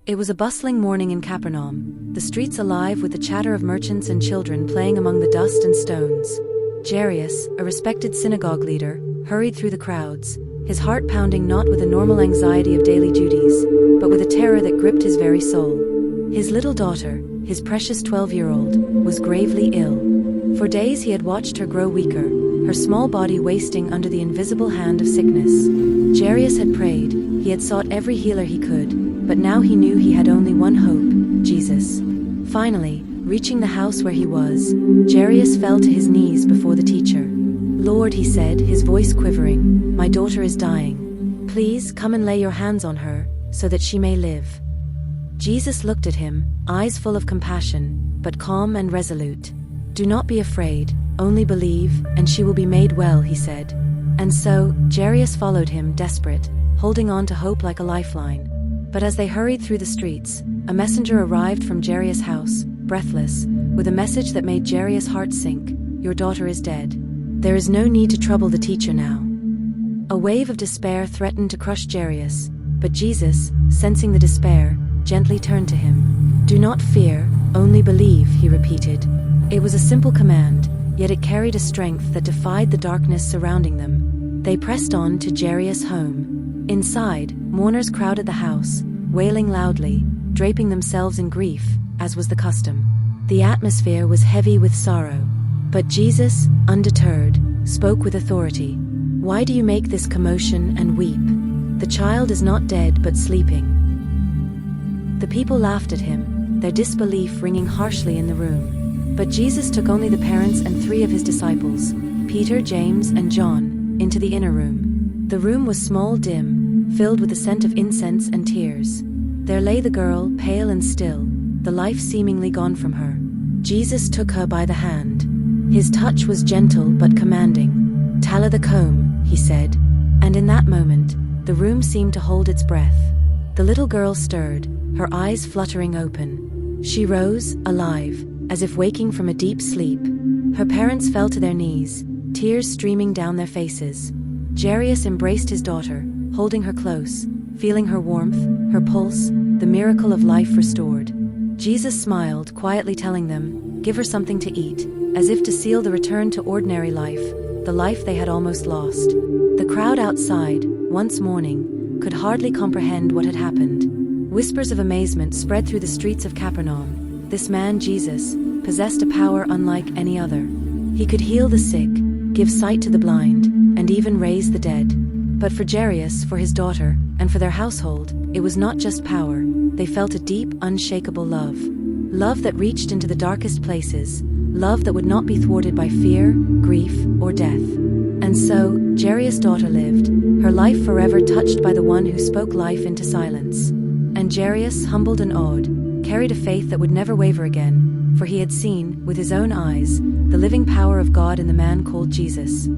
It was a bustling morning in Capernaum, the streets alive with the chatter of merchants and children playing among the dust and stones. Jairus, a respected synagogue leader, hurried through the crowds, his heart pounding not with the normal anxiety of daily duties, but with a terror that gripped his very soul. His little daughter, his precious 12-year-old, was gravely ill. For days he had watched her grow weaker, her small body wasting under the invisible hand of sickness. Jairus had prayed, he had sought every healer he could, but now he knew he had only one hope, Jesus. Finally, reaching the house where he was, Jairus fell to his knees before the teacher. "Lord," he said, his voice quivering, "my daughter is dying. Please come and lay your hands on her, so that she may live." Jesus looked at him, eyes full of compassion, but calm and resolute. "Do not be afraid, only believe, and she will be made well," he said. And so, Jairus followed him, desperate, holding on to hope like a lifeline. But as they hurried through the streets, a messenger arrived from Jairus' house, breathless, with a message that made Jairus' heart sink. "Your daughter is dead. There is no need to trouble the teacher now." A wave of despair threatened to crush Jairus, but Jesus, sensing the despair, gently turned to him. "Do not fear, only believe," he repeated. It was a simple command, yet it carried a strength that defied the darkness surrounding them. They pressed on to Jairus' home. Inside, mourners crowded the house, wailing loudly, draping themselves in grief, as was the custom. The atmosphere was heavy with sorrow. But Jesus, undeterred, spoke with authority. "Why do you make this commotion and weep? The child is not dead but sleeping." The people laughed at him, their disbelief ringing harshly in the room. But Jesus took only the parents and 3 of his disciples, Peter, James, and John, into the inner room. The room was small, dim, filled with the scent of incense and tears. There lay the girl, pale and still, the life seemingly gone from her. Jesus took her by the hand. His touch was gentle but commanding. "Talitha koum," he said, and in that moment, the room seemed to hold its breath. The little girl stirred, her eyes fluttering open. She rose, alive, as if waking from a deep sleep. Her parents fell to their knees, tears streaming down their faces. Jairus embraced his daughter, holding her close, feeling her warmth, her pulse, the miracle of life restored. Jesus smiled, quietly telling them, "Give her something to eat," as if to seal the return to ordinary life, the life they had almost lost. The crowd outside, once mourning, could hardly comprehend what had happened. Whispers of amazement spread through the streets of Capernaum. This man, Jesus, possessed a power unlike any other. He could heal the sick, give sight to the blind, and even raise the dead. But for Jairus, for his daughter, and for their household, it was not just power. They felt a deep, unshakable love. Love that reached into the darkest places, love that would not be thwarted by fear, grief, or death. And so, Jairus' daughter lived, her life forever touched by the one who spoke life into silence. And Jairus, humbled and awed, carried a faith that would never waver again, for he had seen, with his own eyes, the living power of God in the man called Jesus.